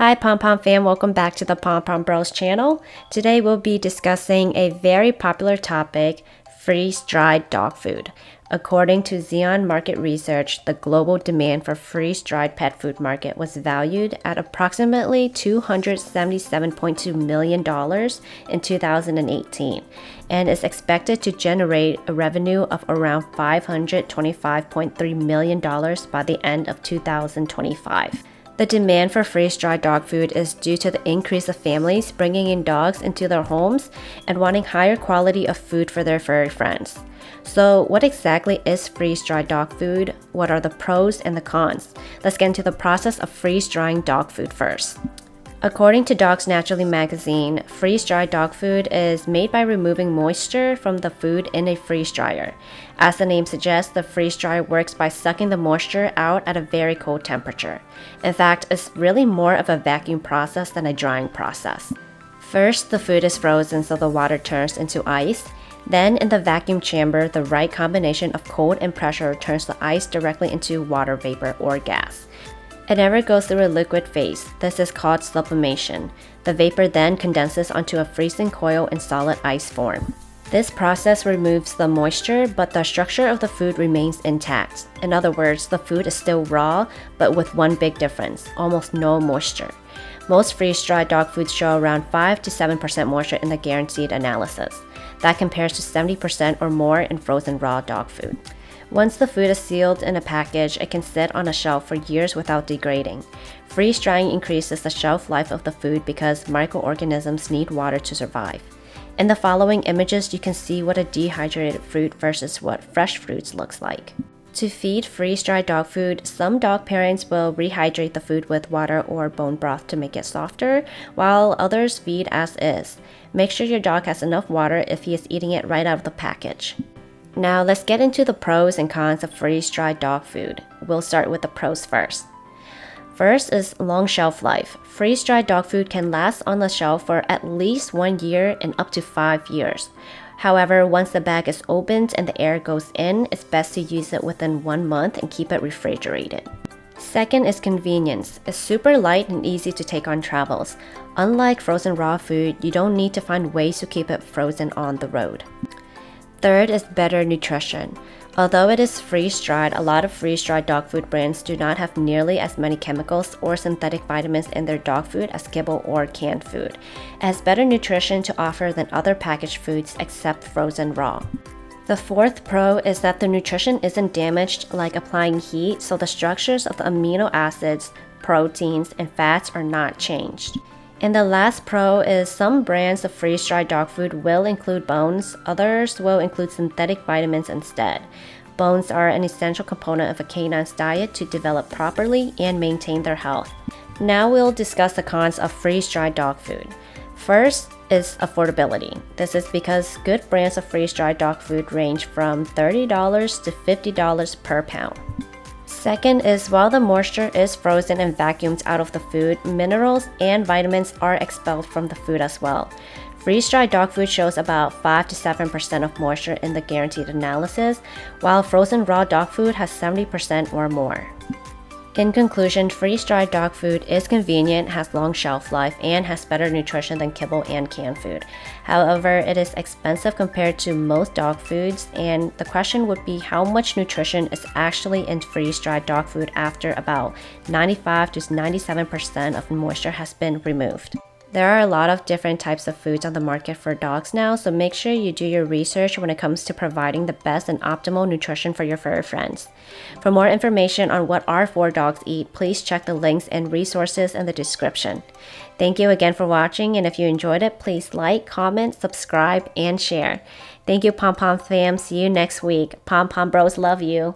Hi Pompom Fam, welcome back to the PomPomBros Channel. Today we'll be discussing a very popular topic, freeze-dried dog food. According to Xeon Market Research, the global demand for freeze-dried pet food market was valued at approximately $277.2 million in 2018 and is expected to generate a revenue of around $525.3 million by the end of 2025. The demand for freeze-dried dog food is due to the increase of families bringing in dogs into their homes and wanting higher quality of food for their furry friends. So what exactly is freeze-dried dog food? What are the pros and the cons? Let's get into the process of freeze-drying dog food first. According to Dogs Naturally magazine, freeze-dried dog food is made by removing moisture from the food in a freeze dryer. As the name suggests, the freeze dryer works by sucking the moisture out at a very cold temperature. In fact, it's really more of a vacuum process than a drying process. First, the food is frozen so the water turns into ice. Then, in the vacuum chamber, the right combination of cold and pressure turns the ice directly into water vapor or gas. It never goes through a liquid phase. This is called sublimation. The vapor then condenses onto a freezing coil in solid ice form. This process removes the moisture, but the structure of the food remains intact. In other words, the food is still raw, but with one big difference: almost no moisture. Most freeze-dried dog foods show around 5 to 7% moisture in the guaranteed analysis. That compares to 70% or more in frozen raw dog food. Once the food is sealed in a package, it can sit on a shelf for years without degrading. Freeze-drying increases the shelf life of the food because microorganisms need water to survive. In the following images, you can see what a dehydrated fruit versus what fresh fruits looks like. To feed freeze-dried dog food, some dog parents will rehydrate the food with water or bone broth to make it softer, while others feed as is. Make sure your dog has enough water if he is eating it right out of the package. Now let's get into the pros and cons of freeze-dried dog food. We'll start with the pros first. First is long shelf life. Freeze-dried dog food can last on the shelf for at least 1 year and up to 5 years. However, once the bag is opened and the air goes in, it's best to use it within 1 month and keep it refrigerated. Second is convenience. It's super light and easy to take on travels. Unlike frozen raw food, you don't need to find ways to keep it frozen on the road. Third is better nutrition. Although it is freeze-dried, a lot of freeze-dried dog food brands do not have nearly as many chemicals or synthetic vitamins in their dog food as kibble or canned food. It has better nutrition to offer than other packaged foods except frozen raw. The fourth pro is that the nutrition isn't damaged like applying heat, so the structures of the amino acids, proteins, and fats are not changed. And the last pro is some brands of freeze-dried dog food will include bones, others will include synthetic vitamins instead. Bones are an essential component of a canine's diet to develop properly and maintain their health. Now we'll discuss the cons of freeze-dried dog food. First is affordability. This is because good brands of freeze-dried dog food range from $30 to $50 per pound. Second is while the moisture is frozen and vacuumed out of the food, minerals and vitamins are expelled from the food as well. Freeze-dried dog food shows about 5 to 7% of moisture in the guaranteed analysis, while frozen raw dog food has 70% or more. In conclusion, freeze-dried dog food is convenient, has long shelf life, and has better nutrition than kibble and canned food. However, it is expensive compared to most dog foods, and the question would be how much nutrition is actually in freeze-dried dog food after about 95 to 97% of moisture has been removed. There are a lot of different types of foods on the market for dogs now, so make sure you do your research when it comes to providing the best and optimal nutrition for your furry friends. For more information on what our 4 dogs eat, please check the links and resources in the description. Thank you again for watching, and if you enjoyed it, please like, comment, subscribe, and share. Thank you, Pompom Fam. See you next week. PomPomBros love you.